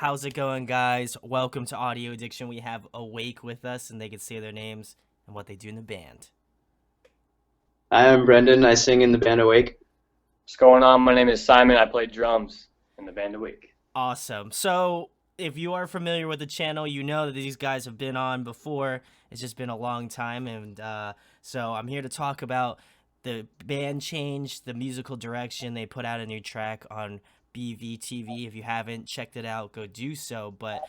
How's it going, guys? Welcome to Audio Addiction. We have Awake with us, and they can say their names and what they do in the band. Hi, I'm Brendan. I sing in the band Awake. What's going on? My name is Simon. I play drums in the band Awake. Awesome. So, if you are familiar with the channel, you know that these guys have been on before. It's just been a long time, and so I'm here to talk about the band change, the musical direction. They put out a new track on BVTV. If you haven't checked it out, go do so. But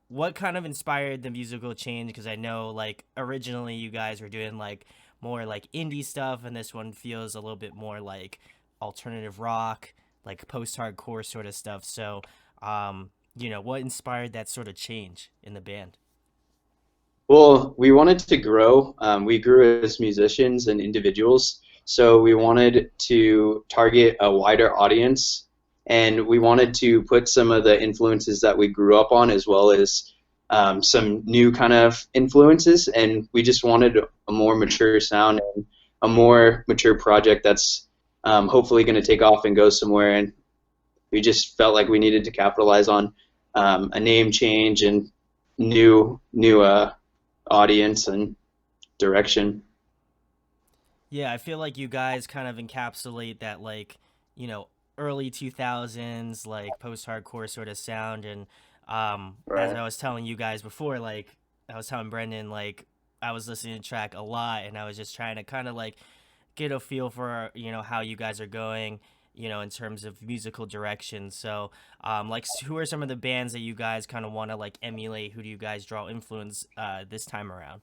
what kind of inspired the musical change? Because I know, like, originally you guys were doing like more like indie stuff, and this one feels a little bit more like alternative rock, like post-hardcore sort of stuff. So, what inspired that sort of change in the band? Well, we wanted to grow. We grew as musicians and individuals, so we wanted to target a wider audience, and we wanted to put some of the influences that we grew up on as well as some new kind of influences, and we just wanted a more mature sound and a more mature project that's hopefully going to take off and go somewhere, and we just felt like we needed to capitalize on a name change and new audience and direction. Yeah, I feel like you guys kind of encapsulate that, like, early 2000s, like post-hardcore sort of sound. And as Right. I was telling you guys before, like, I was telling Brendan, like, I was listening to the track a lot, and I was just trying to kind of like get a feel for, how you guys are going, in terms of musical direction. So, like, who are some of the bands that you guys kind of want to like emulate? Who do you guys draw influence this time around?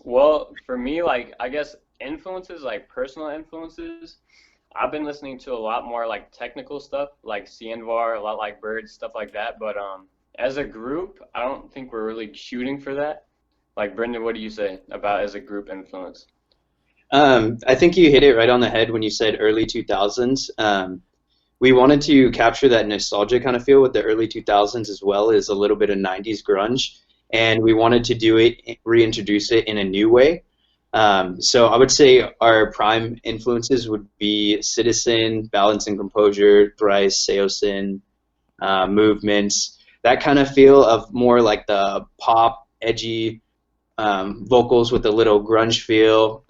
Well, for me, like, I guess influences, like personal influences, I've been listening to a lot more like technical stuff, like CNVAR, a lot like Birds, stuff like that. But as a group, I don't think we're really shooting for that. Like, Brendan, what do you say about as a group influence? I think you hit it right on the head when you said early 2000s. We wanted to capture that nostalgia kind of feel with the early 2000s as well as a little bit of 90s grunge, and we wanted to do it, reintroduce it in a new way. So I would say our prime influences would be Citizen, Balance and Composure, Thrice, Seosin, Movements, that kind of feel of more like the pop, edgy vocals with a little grunge feel,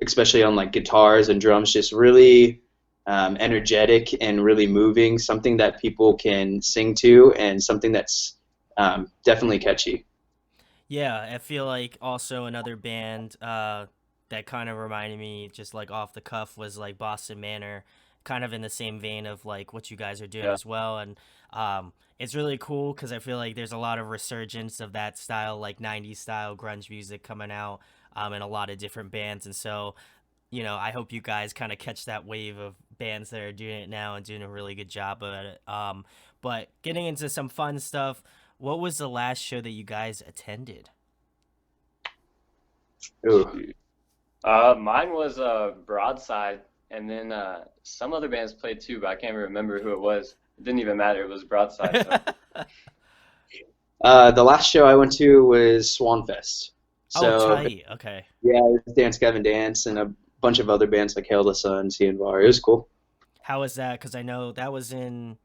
especially on like guitars and drums, just really energetic and really moving, something that people can sing to and something that's definitely catchy. Yeah, I feel like also another band that kind of reminded me just like off the cuff was like Boston Manor, kind of in the same vein of like what you guys are doing Yeah. as well. And it's really cool because I feel like there's a lot of resurgence of that style, like 90s style grunge music coming out in a lot of different bands. And so, I hope you guys kind of catch that wave of bands that are doing it now and doing a really good job of it. But getting into some fun stuff, what was the last show that you guys attended? Ooh. Shoot. Mine was Broadside, and then some other bands played too, but I can't even remember who it was. It didn't even matter. It was Broadside, so. The last show I went to was Swanfest. Oh, So tight. Okay. yeah, it was Dance Gavin Dance and a bunch of other bands like Hail the Sun, CNVAR. It was cool. How was that? Because I know that was in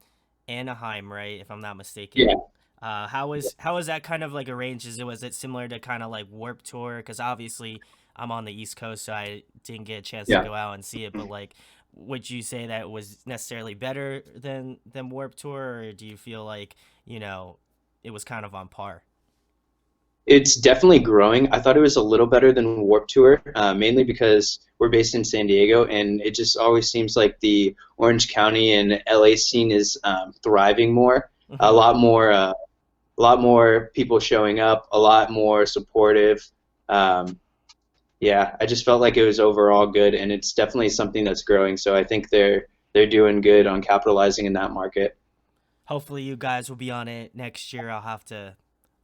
Anaheim, right? If I'm not mistaken. Yeah. How was that kind of like arranged? Was it similar to kind of like Warp Tour? Because obviously I'm on the East Coast, so I didn't get a chance to Yeah. go out and see it. But like, would you say that it was necessarily better than Warp Tour, or do you feel like it was kind of on par? It's definitely growing. I thought it was a little better than Warp Tour, mainly because we're based in San Diego, and it just always seems like the Orange County and LA scene is thriving more. A Hmm. lot more, a lot more people showing up, a lot more supportive. Um, yeah, I just felt like it was overall good, and it's definitely something that's growing. So I think they're doing good on capitalizing in that market. Hopefully, you guys will be on it next year. I'll have to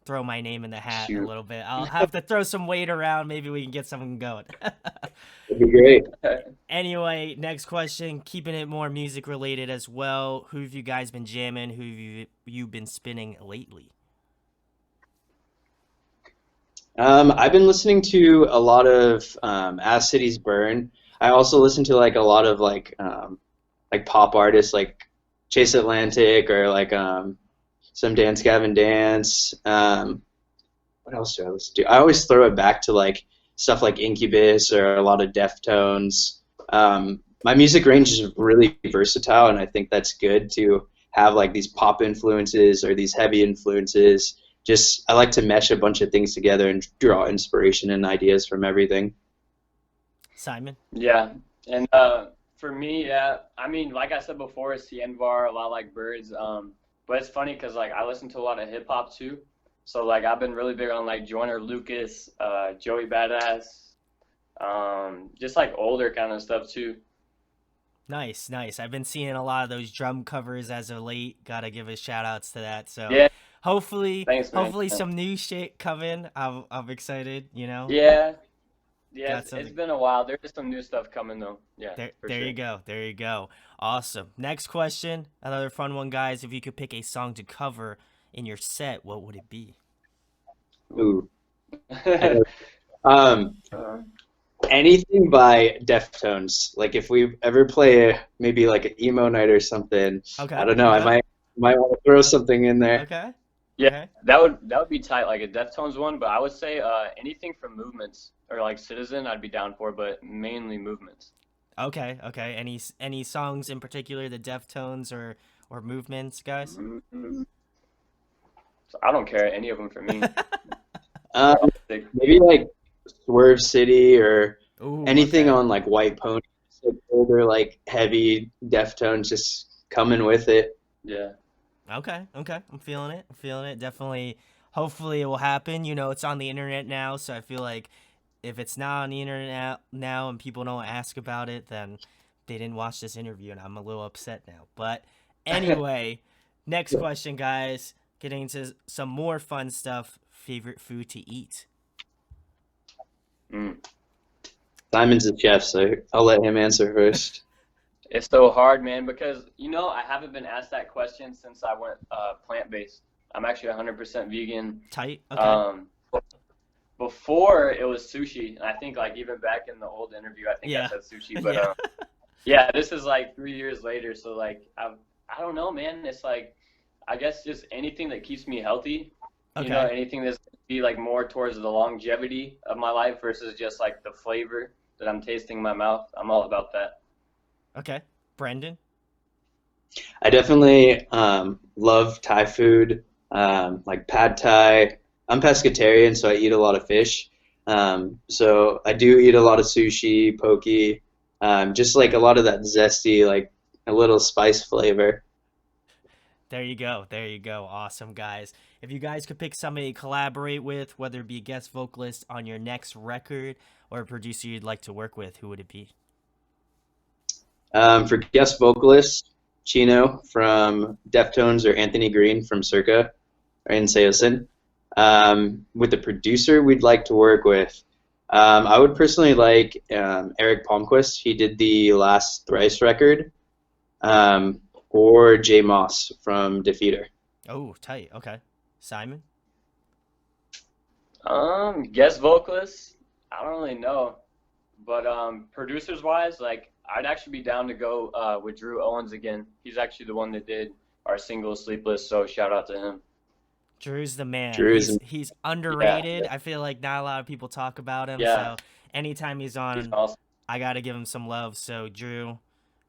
throw my name in the hat a Shoot. little bit. I'll have to throw some weight around. Maybe we can get something going. It'd be great. Anyway, next question. Keeping it more music related as well. Who have you guys been jamming? Who have you been spinning lately? I've been listening to a lot of As Cities Burn. I also listen to like a lot of like like pop artists like Chase Atlantic or like some Dance Gavin Dance. What else do I listen to? I always throw it back to like stuff like Incubus or a lot of Deftones. My music range is really versatile, and I think that's good to have like these pop influences or these heavy influences. Just I like to mesh a bunch of things together and draw inspiration and ideas from everything. Simon? Yeah, and for me, yeah, I mean, like I said before, Cienvar, a lot like Birds. But it's funny because like I listen to a lot of hip hop too. So like I've been really big on like Joyner Lucas, Joey Badass, just like older kind of stuff too. Nice, nice. I've been seeing a lot of those drum covers as of late. Gotta give a shout outs to that. So Yeah, hopefully, thanks, man. hopefully some new shit coming. I'm excited. You know, Yeah, yeah, got it's something. been a while. There's some new stuff coming though. Yeah, for There sure. you go. There you go. Awesome. Next question. Another fun one, guys. If you could pick a song to cover in your set, what would it be? Ooh. Um, Anything by Deftones. Like if we ever play maybe like an emo night or something, I Okay. don't know. I Okay. might want to throw something in there. Okay. Yeah, Okay. that would be tight, like a Deftones one. But I would say anything from Movements or like Citizen, I'd be down for, but mainly Movements. Okay. Okay. Any songs in particular, the Deftones or movements, guys? Mhm. So I don't care any of them for me. Um, They're all sick. Maybe like Swerve City or Ooh. anything Okay. on like White Pony. Like older, like heavy Deftones, just coming with it. Yeah. Okay. Okay. I'm feeling it. I'm feeling it. Definitely. Hopefully it will happen. You know, it's on the internet now, so I feel like if it's not on the internet now and people don't ask about it, then they didn't watch this interview, and I'm a little upset now. But anyway, next question, guys. Getting into some more fun stuff. Favorite food to eat? Mm. Simon's a chef, so I'll let him answer first. It's so hard, man, because I haven't been asked that question since I went plant-based. I'm actually 100% vegan. Tight. Okay. Um, Before it was sushi, and I think like even back in the old interview, I think I Yeah. said sushi, but Yeah. yeah, this is like 3 years later, so like I don't know, man. It's like I guess just anything that keeps me healthy, Okay. anything that's gonna be like more towards the longevity of my life versus just like the flavor that I'm tasting in my mouth. I'm all about that. Okay. Brendan. I definitely love Thai food, like pad Thai. I'm pescatarian, so I eat a lot of fish. So I do eat a lot of sushi, poke, just like a lot of that zesty, like a little spice flavor. There you go. There you go. Awesome, guys. If you guys could pick somebody to collaborate with, whether it be a guest vocalist on your next record or a producer you'd like to work with, who would it be? For guest vocalist, Chino from Deftones or Anthony Green from Circa or in Seosin. With the producer we'd like to work with, I would personally like Eric Palmquist. He did the last Thrice record. Or Jay Moss from Defeater. Oh, tight. Okay. Simon? Guest vocalist, I don't really know, but producers wise, like I'd actually be down to go with Drew Owens again. He's actually the one that did our single Sleepless, so shout out to him. Drew's the man. Drew is, He's Yeah, underrated. I feel like not a lot of people talk about him, yeah, so anytime he's he's on, awesome. I gotta give him some love. So Drew,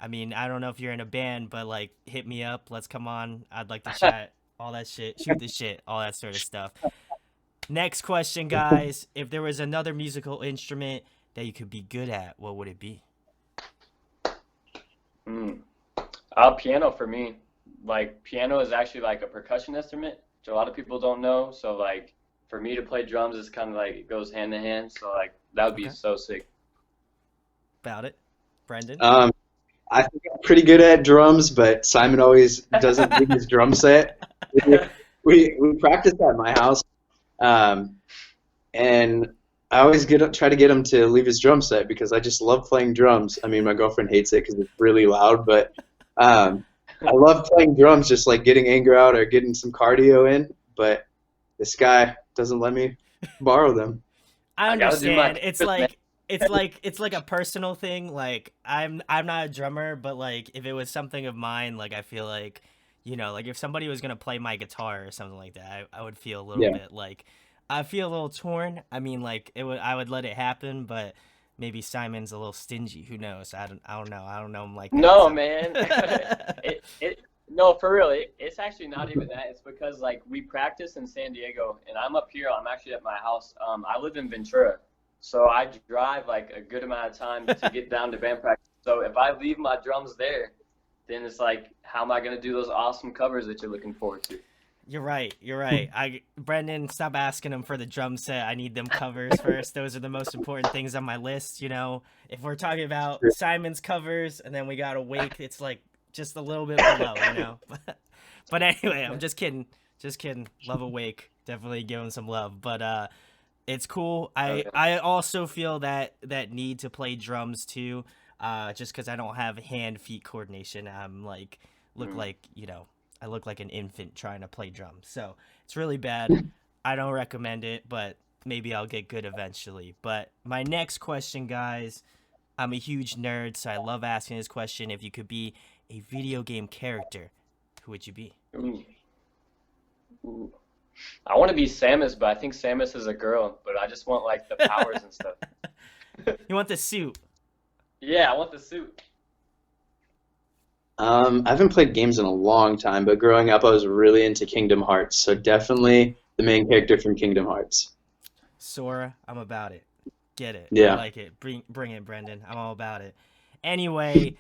I mean, I don't know if you're in a band, but like hit me up. Let's come on. I'd like to chat. All that shit. Shoot the shit. All that sort of stuff. Next question, guys. If there was another musical instrument that you could be good at, what would it be? Mm. Piano for me. Like piano is actually like a percussion instrument, which a lot of people don't know. So like for me to play drums is kind of like it goes hand in hand. So like that would be Okay. so sick. About it. Brendan? um, I think I'm pretty good at drums, but Simon always doesn't leave his drum set. We practice at my house, and I always try to get him to leave his drum set because I just love playing drums. I mean, my girlfriend hates it because it's really loud, but I love playing drums, just like getting anger out or getting some cardio in. But this guy doesn't let me borrow them. I I gotta do my understand. It's chorus, man. like it's like a personal thing. Like I'm not a drummer, but like if it was something of mine, like I feel like, like if somebody was gonna play my guitar or something like that, I would feel a little Yeah. bit like I feel a little torn. I mean, like I would let it happen, but maybe Simon's a little stingy. Who knows? I don't know him like that. No, So man. No, for real. It's actually not even that. It's because like we practice in San Diego, and I'm up here. I'm actually at my house. I live in Ventura, so I drive like a good amount of time to get down to band practice. So if I leave my drums there, then it's like, how am I gonna do those awesome covers that you're looking forward to? You're right. You're right. Brendan, stop asking him for the drum set. I need them covers first. Those are the most important things on my list. If we're talking about Simon's covers and then we got Awake, it's like just a little bit below. But anyway, I'm just kidding. Just kidding. Love Awake. Definitely give him some love. But it's cool. Okay. I also feel that need to play drums too. Just because I don't have hand feet coordination. I'm like look like I look like an infant trying to play drums. So it's really bad. I don't recommend it, but maybe I'll get good eventually. But my next question, guys, I'm a huge nerd, so I love asking this question. If you could be a video game character, who would you be? Ooh. Ooh. I want to be Samus, but I think Samus is a girl. But I just want like the powers and stuff. You want the suit? Yeah, I want the suit. I haven't played games in a long time, but growing up, I was really into Kingdom Hearts. So definitely the main character from Kingdom Hearts. Sora, I'm about it. Get it. I Yeah. like it. Bring it, Brendan. I'm all about it. Anyway,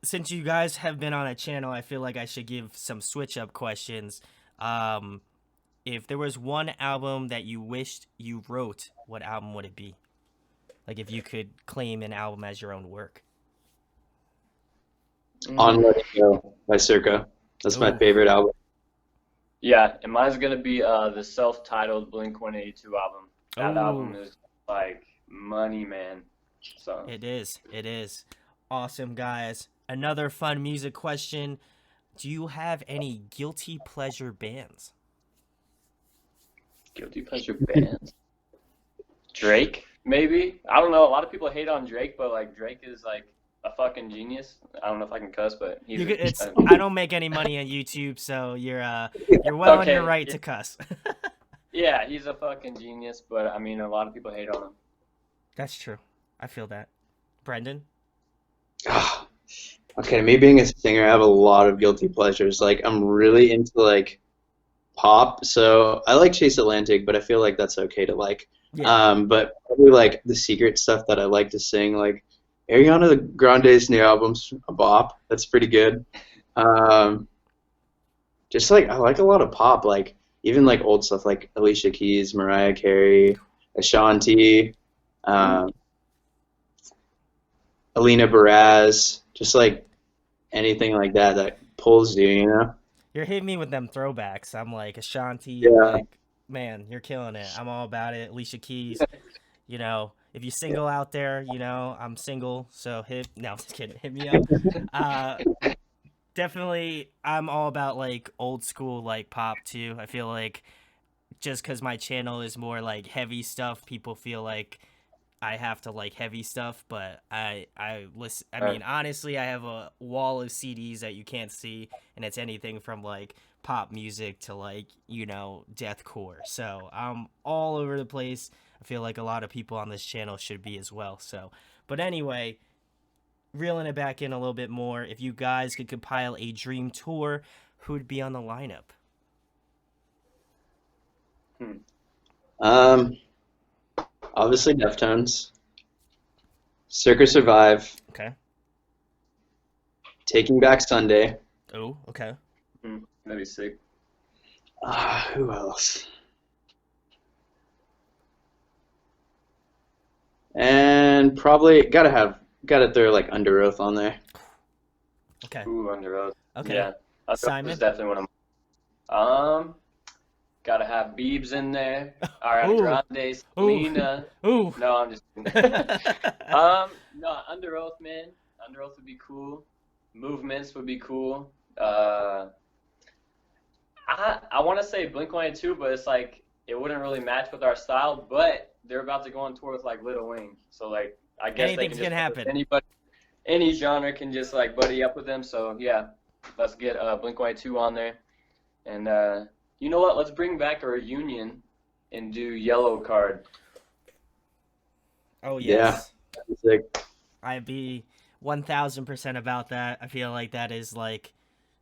since you guys have been on a channel, I feel like I should give some switch up questions. If there was one album that you wished you wrote, what album would it be? Like if you could claim an album as your own work. On Let It Go by Circa. That's my Ooh. favorite album. Yeah, and mine's gonna be the self-titled Blink-182 album. That album Ooh. is like money, man. So It is. It is. Awesome, guys. Another fun music question. Do you have any guilty pleasure bands? guilty pleasure bands. Drake, maybe. I don't know. A lot of people hate on Drake, but like Drake is like a fucking genius. I don't know if I can cuss, but he's. I don't make any money on YouTube, so you're well on your Okay. right to cuss. Yeah, he's a fucking genius, but I mean, a lot of people hate on him. That's true. I feel that. Brendan? Ah, okay, me being a singer, I have a lot of guilty pleasures. Like, I'm really into like pop, so I like Chase Atlantic, but I feel like that's okay to like. Yeah. But probably like the secret stuff that I like to sing, like Ariana Grande's new album's a bop. That's pretty good. Um, just like I like a lot of pop, like even like old stuff like Alicia Keys, Mariah Carey, Ashanti, um, Alina Baraz, just like anything like that that pulls you. You're hitting me with them throwbacks. I'm like Ashanti, Yeah. like, man, you're killing it. I'm all about it. Alicia Keys, if you're single out there, I'm single, so no, I'm just kidding. Hit me up. Uh, Definitely, I'm all about like old school like pop too. I feel like just because my channel is more like heavy stuff, people feel like I have to like heavy stuff, but I listen. I mean, honestly, I have a wall of CDs that you can't see, and it's anything from like pop music to like deathcore. So I'm all over the place. I feel like a lot of people on this channel should be as well. So, but anyway, reeling it back in a little bit more. If you guys could compile a dream tour, who'd be on the lineup? Obviously Deftones, Circa Survive, Okay. Taking Back Sunday. Oh, okay. That'd be sick. Who else? And probably gotta throw like Under Oath on there. Okay. Ooh, Under Oath. Okay. Yeah, Under Oath Simon? is definitely one of them. Gotta have Biebs in there. Ooh. Ariana Grande, Selena. Ooh. No, I'm just kidding. No, Under Oath, man. Under Oath would be cool. Movements would be cool. I want to say Blink-182, but it's like it wouldn't really match with our style. But they're about to go on tour with like Lil Wayne. So like I guess they Anything's can gonna just put happen. anybody, any genre can just like buddy up with them. So yeah, let's get Blink-182 on there. And you know what? Let's bring back a reunion and do Yellow Card. Oh Yeah. yes, Sick. I'd be 1000% about that. I feel like that is like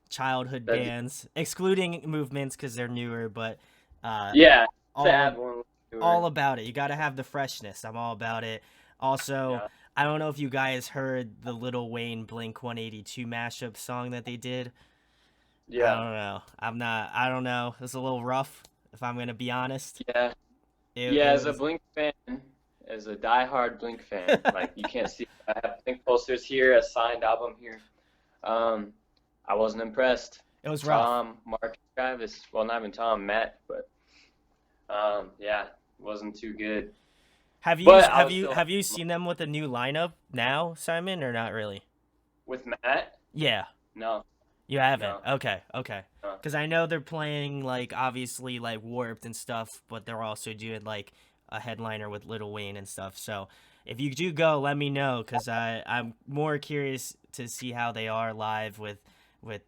childhood That'd be- bands, excluding movements because they're newer, but Yeah, to all add one to all her. about it. You got to have the freshness. I'm all about it. Also, Yeah. I don't know if you guys heard the Lil Wayne Blink 182 mashup song that they did. I Yeah. don't know. I don't know. It was a little rough, if I'm gonna be honest. Yeah. It Yeah, as a was. Blink fan, as a diehard Blink fan, like you can't see, I have Blink posters here, a signed album here. I wasn't impressed. It was rough. Tom, Mark, Travis, well, not even Tom, Matt, but yeah, wasn't too good. Have you But I have was you still have you seen them with a new lineup now, Simon, or not really? with Matt? Yeah, No, you haven't. no, Okay, okay. no. Because I know they're playing like obviously like Warped and stuff, but they're also doing like a headliner with Lil Wayne and stuff. So if you do go, let me know because I'm more curious to see how they are live with with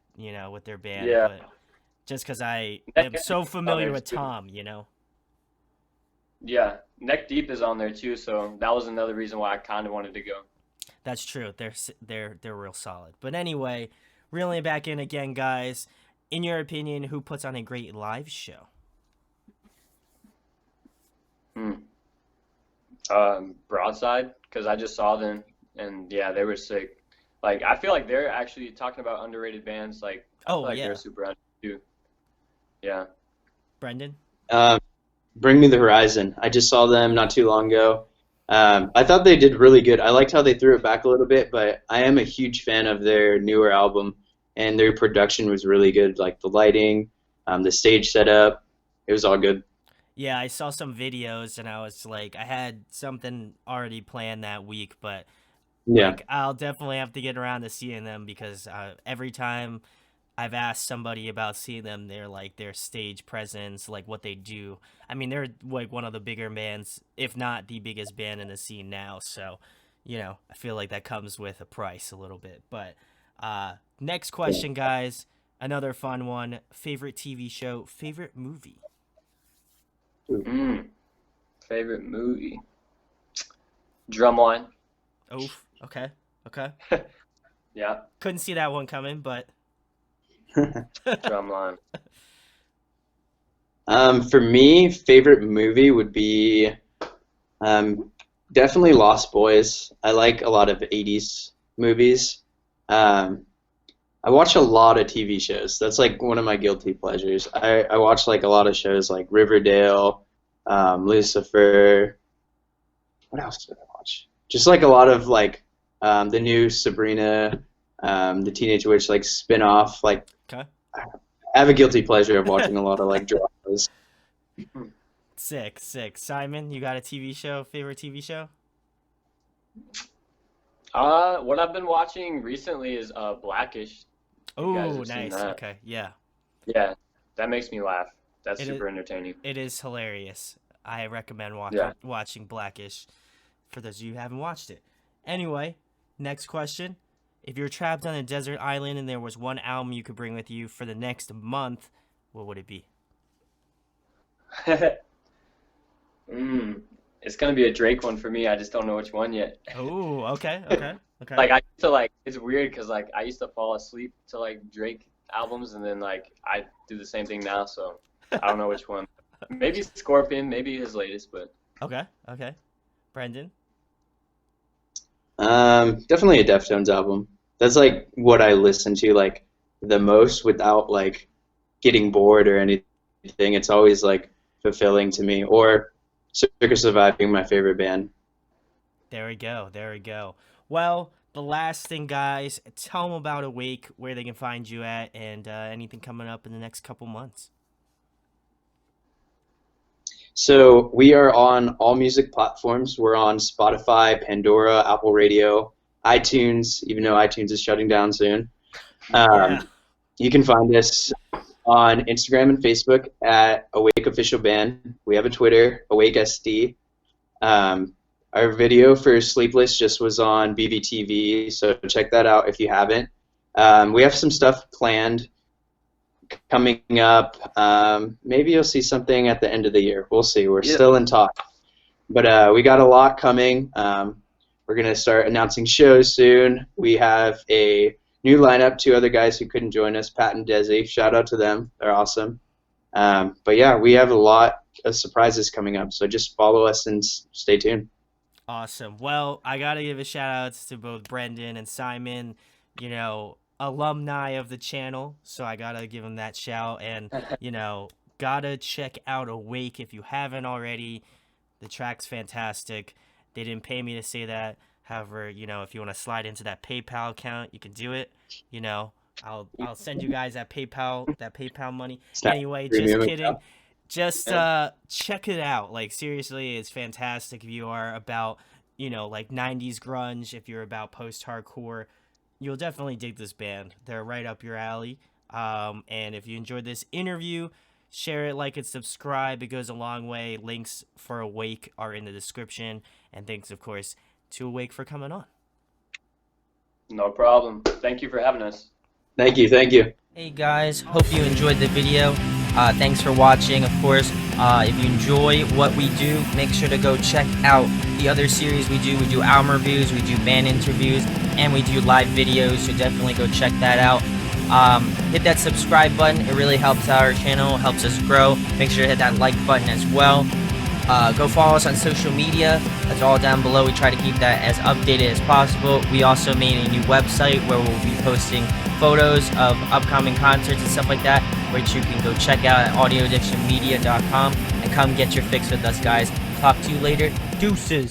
their band. Yeah. But just because I am Neck so Deep is on familiar there with too. Tom, you know. Yeah, Neck Deep is on there too, so that was another reason why I kind of wanted to go. That's true. They're real solid. But anyway, reeling it back in again, guys. In your opinion, who puts on a great live show? Hmm. Broadside, because I just saw them, and yeah, they were sick. Like, I feel like they're actually talking about underrated bands. Like, I feel Oh like yeah, they're super underrated too. Yeah. Brendan. Um, Bring Me the Horizon. I just saw them not too long ago. I thought they did really good. I liked how they threw it back a little bit, but I am a huge fan of their newer album, and their production was really good. Like the lighting, the stage setup, it was all good. Yeah, I saw some videos and I was like, I had something already planned that week, but Yeah, like I'll definitely have to get around to seeing them because every time I've asked somebody about seeing them, they're like their stage presence, like what they do. I mean, they're like one of the bigger bands, if not the biggest band in the scene now. So, I feel like that comes with a price a little bit. But next question, guys, another fun one. Favorite TV show, favorite movie? Mm. Favorite movie? Drumline. Oof. Okay. Okay. Yeah, Couldn't see that one coming, but Drumline. For me, favorite movie would be definitely Lost Boys. I like a lot of 80s movies. Um, I watch a lot of TV shows. That's like one of my guilty pleasures. I watch like a lot of shows like Riverdale, Lucifer. What else did I watch? Just like a lot of like the new Sabrina, the Teenage Witch like spin-off. Like okay. I have a guilty pleasure of watching a lot of like dramas. Sick, sick. Simon, you got a TV show, favorite TV show? What I've been watching recently is Blackish. You guys Oh, have seen nice. that? Okay, yeah. Yeah, that makes me laugh. That's It is, super entertaining. it is hilarious. I recommend Yeah. watching Blackish for those of you who haven't watched it. Anyway, next question. If you're trapped on a desert island and there was one album you could bring with you for the next month, what would it be? It's gonna be a Drake one for me. I just don't know which one yet. Oh, okay, okay, okay. Like I used to like it's weird because like I used to fall asleep to like Drake albums and then like I do the same thing now, so I don't know which one. Maybe Scorpion, maybe his latest, but Okay, okay. Brendan? Definitely a Deftones album. That's like what I listen to like the most without like getting bored or anything. It's always like fulfilling to me. Or Circus Surviving, my favorite band. There we go. There we go. Well, the last thing, guys, tell them about Awake, where they can find you at, and anything coming up in the next couple months. So we are on all music platforms. We're on Spotify, Pandora, Apple Radio, iTunes, even though iTunes is shutting down soon. Yeah. You can find us on Instagram and Facebook at Awake Official Band. We have a Twitter, Awake SD. Our video for Sleepless just was on BBTV, so check that out if you haven't. We have some stuff planned coming up. Maybe you'll see something at the end of the year. We'll see. We're still in talk. But we got a lot coming. We're going to start announcing shows soon. We have a new lineup, 2 other guys who couldn't join us, Pat and Desi. Shout out to them. They're awesome. But yeah, we have a lot of surprises coming up, so just follow us and stay tuned. Awesome. Well, I got to give a shout out to both Brendan and Simon, you know, alumni of the channel. So I got to give them that shout. And, you know, got to check out Awake if you haven't already. The track's fantastic. They didn't pay me to say that. However, you know, if you want to slide into that PayPal account, you can do it. You know, I'll send you guys that PayPal money. Anyway, just kidding. Just check it out. Like, seriously, it's fantastic. If you are about, you know, like 90s grunge, if you're about post-hardcore, you'll definitely dig this band. They're right up your alley. And if you enjoyed this interview, share it, like it, subscribe. It goes a long way. Links for Awake are in the description. And thanks, of course, to Awake for coming on. No problem. Thank you for having us. Thank you. Thank you. Hey guys, hope you enjoyed the video. Thanks for watching. Of course, if you enjoy what we do, make sure to go check out the other series we do. We do album reviews, we do band interviews, and we do live videos, so definitely go check that out. Hit that subscribe button. It really helps our channel, helps us grow. Make sure to hit that like button as well. Go follow us on social media. That's all down below. We try to keep that as updated as possible. We also made a new website where we'll be posting photos of upcoming concerts and stuff like that, which you can go check out at audioaddictionmedia.com and come get your fix with us, guys. Talk to you later. Deuces.